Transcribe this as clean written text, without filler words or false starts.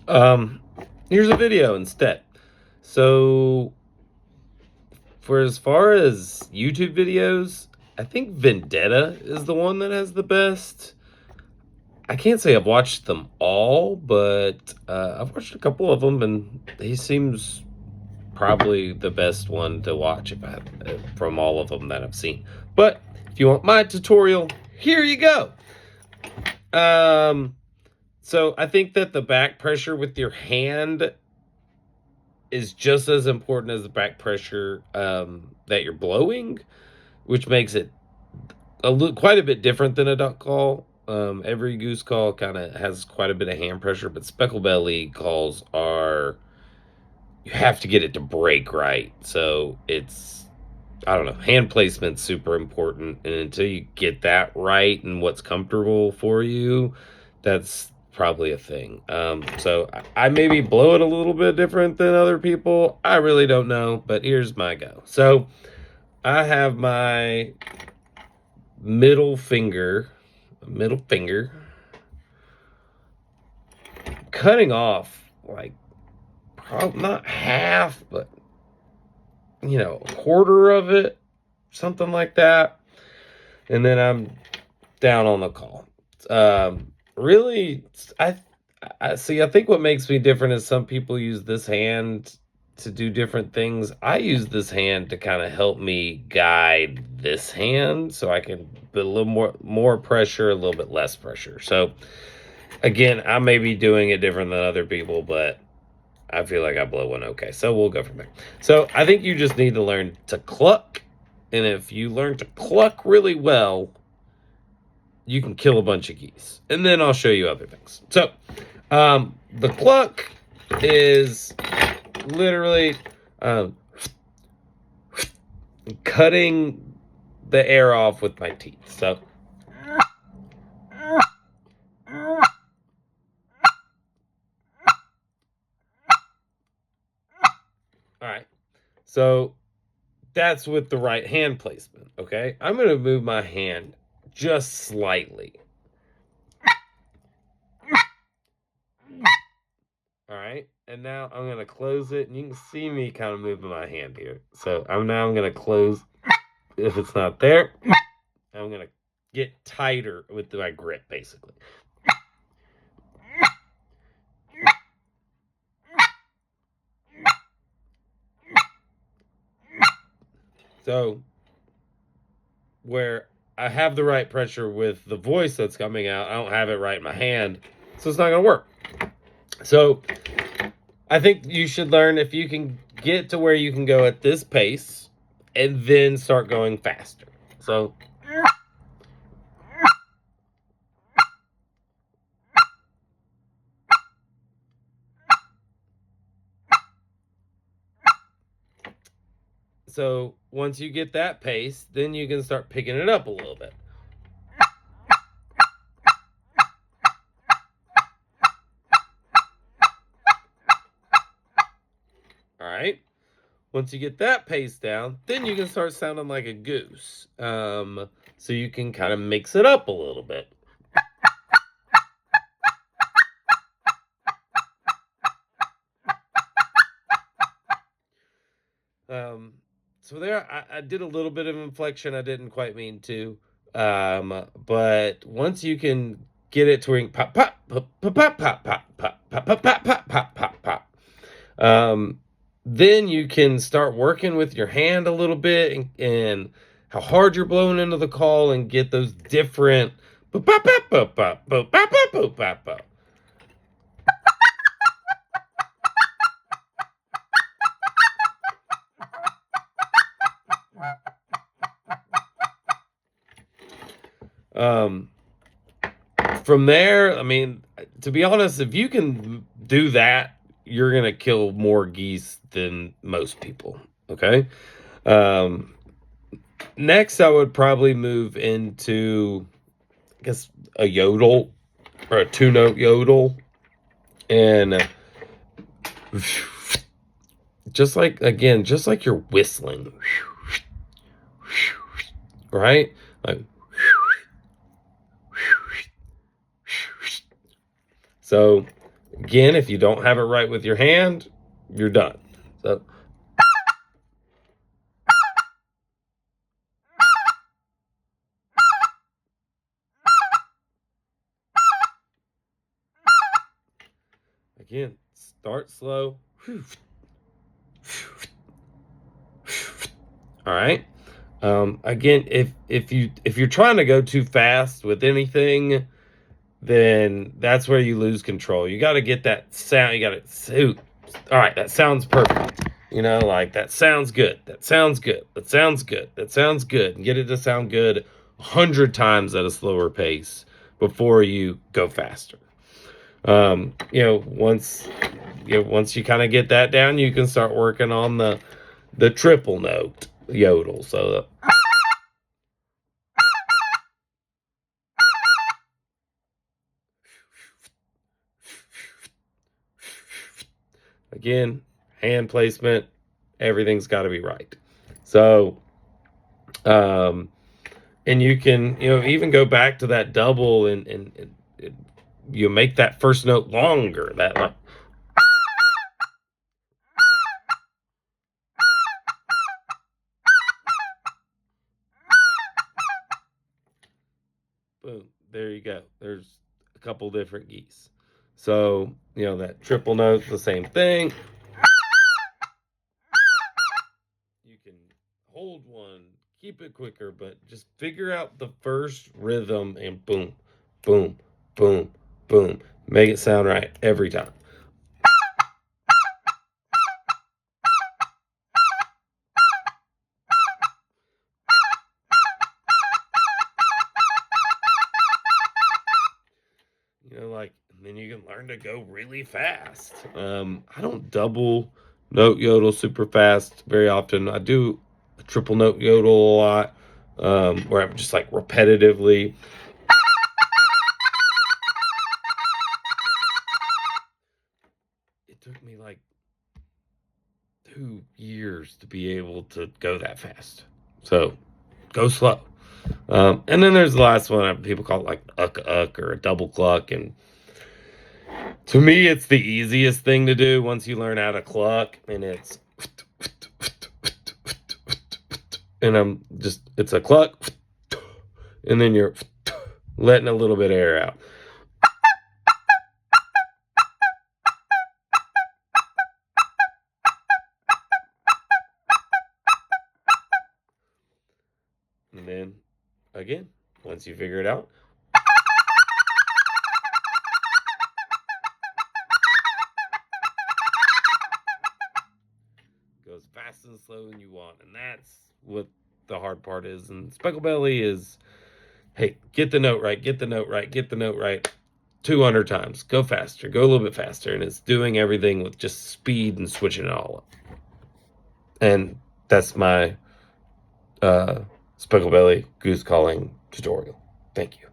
Um, Here's a video instead. So, for as far as YouTube videos, I think Vendetta is the one that has the best. I can't say I've watched them all, but I've watched a couple of them, and he seems probably the best one to watch from all of them that I've seen. But if you want my tutorial, here you go. Um, so I think that the back pressure with your hand is just as important as the back pressure that you're blowing, which makes it quite a bit different than a duck call. Every goose call kind of has quite a bit of hand pressure, but speckle belly calls are, you have to get it to break right. So it's, I don't know, hand placement's super important, and until you get that right and what's comfortable for you, that's probably a thing. So I maybe blow it a little bit different than other people. I really don't know, but here's my go. So I have my middle finger, cutting off like probably not half, but a quarter of it, something like that. And then I'm down on the call. Really, I see. I think what makes me different is some people use this hand to do different things. I use this hand to kind of help me guide this hand, so I can put a little more pressure, a little bit less pressure. So again, I may be doing it different than other people, but I feel like I blow one okay. So we'll go from there. So I think you just need to learn to cluck, and if you learn to cluck really well, you can kill a bunch of geese. And then I'll show you other things. So, the cluck is literally cutting the air off with my teeth. So, all right. So, that's with the right hand placement, okay? I'm going to move my hand just slightly. All right, and now I'm gonna close it, and you can see me kind of moving my hand here. So I'm gonna close. If it's not there, I'm gonna get tighter with my grip, basically. So where I have the right pressure with the voice that's coming out, I don't have it right in my hand, so it's not gonna work. So I think you should learn if you can get to where you can go at this pace and then start going faster. So once you get that pace, then you can start picking it up a little bit. All right. Once you get that pace down, then you can start sounding like a goose. So you can kind of mix it up a little bit. So there, I did a little bit of inflection. I didn't quite mean to. But once you can get it to ring pop, pop, pop, pop, pop, pop, pop, pop, pop, pop, pop, pop, pop, pop, pop. Then you can start working with your hand a little bit and how hard you're blowing into the call and get those different pop, pop, pop, pop, pop, pop, pop, pop, pop, pop. From there, I mean, to be honest, if you can do that, you're gonna kill more geese than most people. Okay. Um, Next, I would probably move into, I guess, a yodel or a two-note yodel, and just like you're whistling, right? Like, so Again, if you don't have it right with your hand, you're done. So again, start slow. All right. Again, if you're trying to go too fast with anything, then that's where you lose control. You got to get that sound. You got to suit. All right, that sounds perfect. You know, like that sounds good. That sounds good. That sounds good. That sounds good. And get it to sound good 100 times at a slower pace before you go faster. Once you kind of get that down, you can start working on the triple note yodel. So again, hand placement, everything's got to be right. So, and you can, even go back to that double and you make that first note longer. That like, boom, there you go. There's a couple different geese. So, that triple note's the same thing. You can hold one, keep it quicker, but just figure out the first rhythm and boom, boom, boom, boom. Make it sound right every time. Like, and then you can learn to go really fast. I don't double note yodel super fast very often. I do a triple note yodel a lot, where I'm just like repetitively. It took me like 2 years to be able to go that fast. So go slow. And then there's the last one. People call it like uck or a double cluck. And to me, it's the easiest thing to do once you learn how to cluck. And it's it's a cluck, and then you're letting a little bit of air out. And then again, once you figure it out, go as fast and slow as you want. And that's what the hard part is. And Speckle Belly is, hey, get the note right, get the note right, get the note right 200 times. Go faster, go a little bit faster. And it's doing everything with just speed and switching it all up. And that's my Speckle Belly goose calling tutorial. Thank you.